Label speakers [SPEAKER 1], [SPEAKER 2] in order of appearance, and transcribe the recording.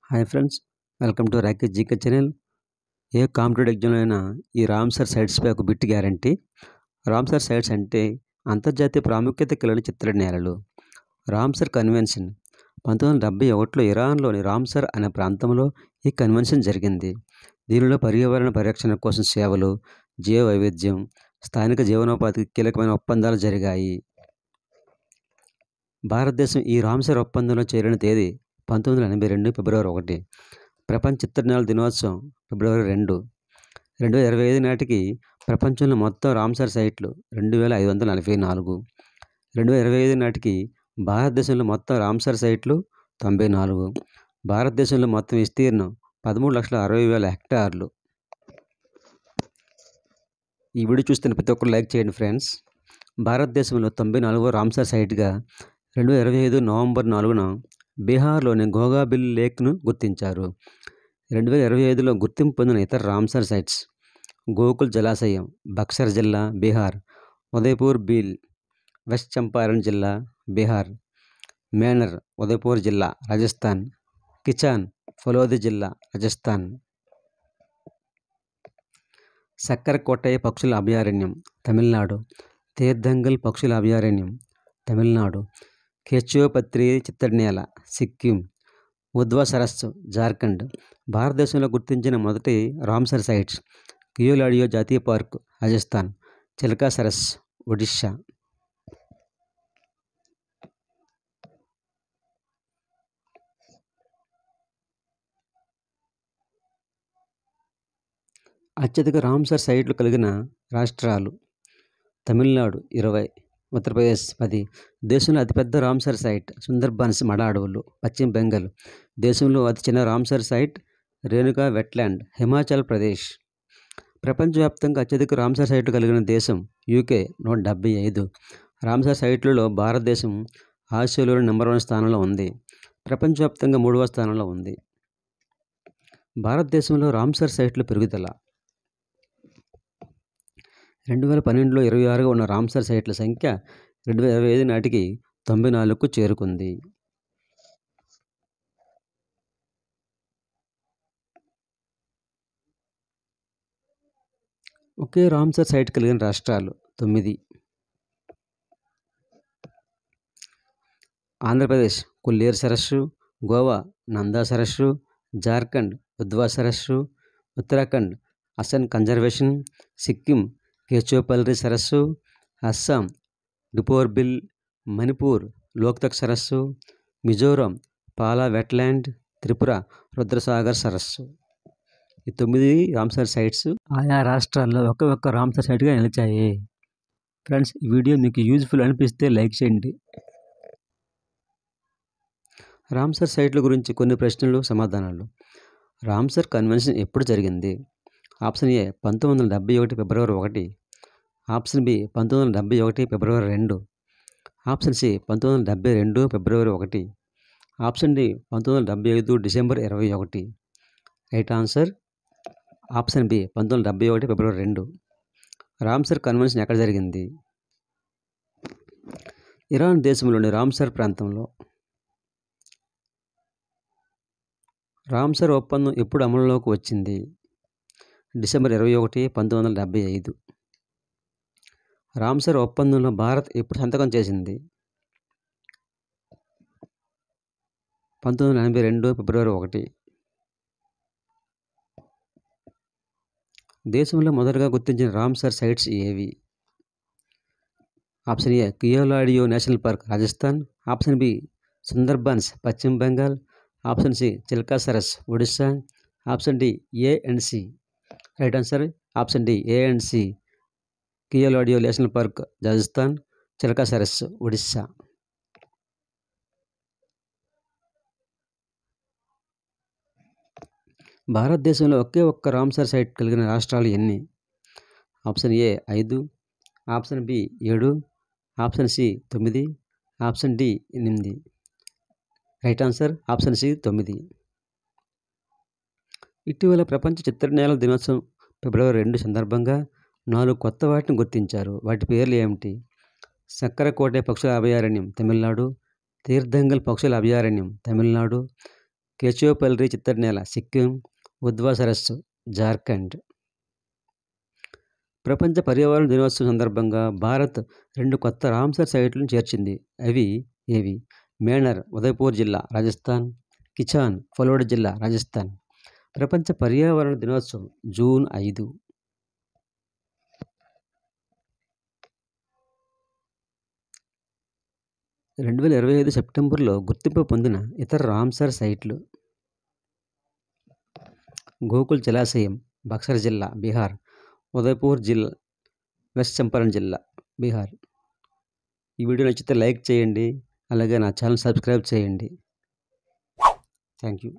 [SPEAKER 1] Hi friends, welcome to Rakesh GK channel. A competitive ఎగ్జామ్లో అయినా ఈ రామ్సర్ సైట్స్పై ఒక బిట్ గ్యారంటీ. రామ్సర్ సైట్స్ అంటే అంతర్జాతీయ ప్రాముఖ్యత కలిగిన చిత్తడి నేలలు. రామ్సర్ కన్వెన్షన్ 1971లో ఇరాన్లోని రామ్సర్ అనే ప్రాంతంలో ఈ కన్వెన్షన్ జరిగింది. దీనిలో పర్యావరణ పరిరక్షణ కోసం సేవలు, జీవ వైవిధ్యం, స్థానిక జీవనోపాధికి కీలకమైన ఒప్పందాలు జరిగాయి. భారతదేశం ఈ రామ్సర్ ఒప్పందంలో చేరిన తేదీ 1982 ఫిబ్రవరి 1. ప్రపంచ చిత్తడి నేలల దినోత్సవం ఫిబ్రవరి 2. 2025 నాటికి ప్రపంచంలో మొత్తం రామ్సర్ సైట్లు 2544. 2025 నాటికి భారతదేశంలో మొత్తం రామ్సర్ సైట్లు 94. భారతదేశంలో మొత్తం విస్తీర్ణం 13,60,000 హెక్టార్లు. ఈ వీడియో చూస్తున్న ప్రతి ఒక్కరు లైక్ చేయండి ఫ్రెండ్స్. భారతదేశంలో 94వ రామ్సర్ సైట్గా 2025 నవంబర్ 4న బీహార్లోని గోగాబిల్ లేక్ను గుర్తించారు. 2025లో గుర్తింపు పొందిన ఇతర రామ్సర్ సైట్స్: గోకుల్ జలాశయం, బక్సర్ జిల్లా, బీహార్; ఉదయపూర్ బీల్, వెస్ట్ చంపారణ్ జిల్లా, బీహార్; మేనర్, ఉదయపూర్ జిల్లా, రాజస్థాన్; కిచాన్, ఫలోది జిల్లా, రాజస్థాన్; సక్కరకోటయ్య పక్షుల అభయారణ్యం, తమిళనాడు; తీర్థంగల్ పక్షుల అభయారణ్యం, తమిళనాడు; కేశోపత్రి చిత్తడి నేల, సిక్కిం; ఉద్వా సరస్సు, జార్ఖండ్. భారతదేశంలో గుర్తించిన మొదటి రామ్సర్ సైట్స్: కియోలాడియో జాతీయ పార్కు, రాజస్థాన్; చిల్కా సరస్సు, ఒడిషా. అత్యధిక రామ్సర్ సైట్లు కలిగిన రాష్ట్రాలు: తమిళనాడు 20, ఉత్తరప్రదేశ్ 10. దేశంలో అతిపెద్ద రామ్సర్ సైట్ సుందర్బన్స్ మడ అడవులు, పశ్చిమ బెంగాల్. దేశంలో అతి చిన్న Ramsar site Renuka wetland, Himachal Pradesh. ప్రపంచవ్యాప్తంగా అత్యధిక రామ్సర్ సైట్లు కలిగిన దేశం యూకే 175. రామ్సర్ సైట్లలో భారతదేశం ఆసియాలోని నెంబర్ 1 స్థానంలో ఉంది. ప్రపంచవ్యాప్తంగా 3వ స్థానంలో ఉంది. భారతదేశంలో రామ్సర్ సైట్ల పెరుగుదల: 2012లో 26గా ఉన్న రామ్సర్ సైట్ల సంఖ్య 2025 నాటికి 94కు చేరుకుంది. ఒకే రామ్సర్ సైట్ కలిగిన రాష్ట్రాలు 9: ఆంధ్రప్రదేశ్ కొల్లేరు సరస్సు, గోవా నందా సరస్సు, జార్ఖండ్ ఉద్వా సరస్సు, ఉత్తరాఖండ్ అసన్ కన్జర్వేషన్, సిక్కిం కేశోపల్రి సరస్సు, అస్సాం డిపోర్బిల్, మణిపూర్ లోక్తక్ సరస్సు, మిజోరాం పాలా వెట్లాండ్, త్రిపుర రుద్రసాగర్ సరస్సు. ఈ 9 రామ్సర్ సైట్స్ ఆయా రాష్ట్రాల్లో ఒక్క రామ్సర్ సైట్గా నిలిచాయి. ఫ్రెండ్స్, ఈ వీడియో మీకు యూజ్ఫుల్ అనిపిస్తే లైక్ చేయండి. రామ్సర్ సైట్ల గురించి కొన్ని ప్రశ్నలు, సమాధానాలు. రామ్సర్ కన్వెన్షన్ ఎప్పుడు జరిగింది? Option A 1971 February 1. Option B 1971 February 2. Option C 1972 February 1. Option D 1975 December 21. Right answer option B 1971 February 2. Ramsar convention ఎక్కడ జరిగింది? ఇరాన్ దేశంలోని రామ్సర్ ప్రాంతంలో. రామ్సర్ ఒప్పందం ఎప్పుడు అమలులోకి వచ్చింది? డిసెంబర్ 21, 1975. రామ్సర్ ఒప్పందంలో భారత్ ఎప్పుడు సంతకం చేసింది? 1982 ఫిబ్రవరి 1. దేశంలో మొదటగా గుర్తించిన రామ్సర్ సైట్స్ ఏవి? Option A Keoladeo national park, Rajasthan. Option B Sundarbans, పశ్చిమ బెంగాల్. ఆప్షన్ సి చిల్కా సరస్, Odisha. Option D A and C. Right answer option D A and C. Keoladeo national park, Rajasthan; Chilka సరస్, ఒడిశా. భారతదేశంలో ఒక్క రామ్సర్ సైట్ కలిగిన రాష్ట్రాలు ఎన్ని? Option A 5. Option B 7. Option C 9. Option D 8. Right answer option C 9. ఇటీవల ప్రపంచ చిత్తడి నేలల దినోత్సవం ఫిబ్రవరి 2 సందర్భంగా 4 కొత్త వాటిని గుర్తించారు. వాటి పేర్లు ఏమిటి? సక్కరకోటయ్య పక్షుల అభయారణ్యం, తమిళనాడు; తీర్థంగల్ పక్షుల అభయారణ్యం, తమిళనాడు; కేశవపల్లి చిత్తడినేల సిక్కిం, ఉద్వా సరస్సు జార్ఖండ్. ప్రపంచ పర్యావరణ దినోత్సవం సందర్భంగా భారత్ 2 కొత్త రామ్సర్ సైట్లను చేర్చింది. అవి ఏవి? మేనర్ ఉదయపూర్ జిల్లా రాజస్థాన్, కిచాన్ ఫలోడ్ జిల్లా రాజస్థాన్. ప్రపంచ పర్యావరణ దినోత్సవం జూన్ 5. 2025 సెప్టెంబర్లో గుర్తింపు పొందిన ఇతర రామ్సర్ సైట్లు: గోకుల్ జలాశయం బక్సర్ జిల్లా బీహార్, ఉదయపూర్ జిల్లా వెస్ట్ చంపారణ్ జిల్లా బీహార్. ఈ వీడియో నచ్చితే లైక్ చేయండి, అలాగే నా ఛానల్ సబ్స్క్రైబ్ చేయండి. Thank you.